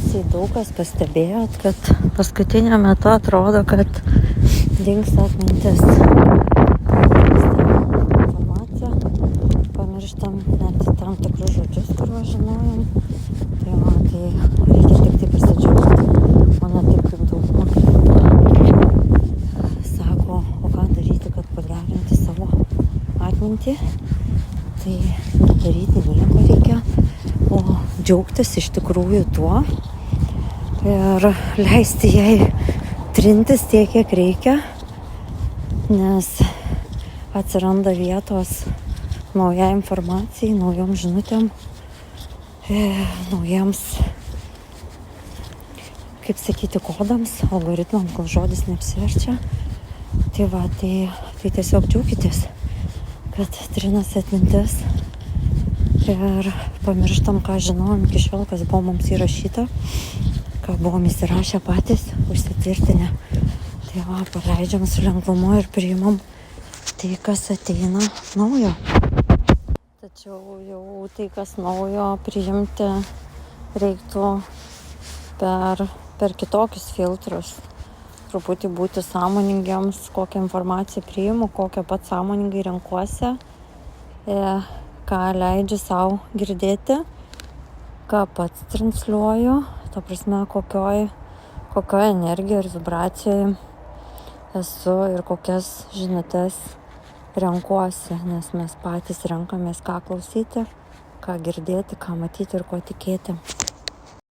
Tikriausiai daug kas pastebėjot, kad paskutinio metu atrodo, kad dingsta atmintis. Informacija, pamirštam net tam tikrus žodžius, kuriuos žinojom. Tai reikia tik tai pasidžiaugti, o ne taip kaip dauguma sako, o ką daryti, kad pagerinti savo atmintį. Tai nedaryti nieko reikia, o džiaugtis iš tikrųjų tuo ir leisti jai trintis tiek, kiek reikia, nes atsiranda vietos naujai informacijai, naujom žinutėm, naujiems, kaip sakyti, kodams, algoritmams, gal žodis neapsiverčia. Tai tiesiog džiaukitės, kad trinasi atmintis ir pamirštam, ką žinojom iki šiol, kas buvo mums įrašyta, ką buvom įsirašę patys, užsitvirtinę. Tai paleidžiam su lengvumu ir priimam tai, kas ateina naujo. Tačiau jau tai, kas naujo, priimti reiktų per kitokius filtrus. Truputį būti sąmoningiams, kokią informaciją priimu, kokią pats sąmoningai renkuosi, ką leidžiu savo girdėti, ką pats transliuoju, ta prasme, kokioj energijoje ir vibracijoje esu ir kokias žinutes renkuosi, nes mes patys renkamės, ką klausyti, ką girdėti, ką matyti ir ko tikėti.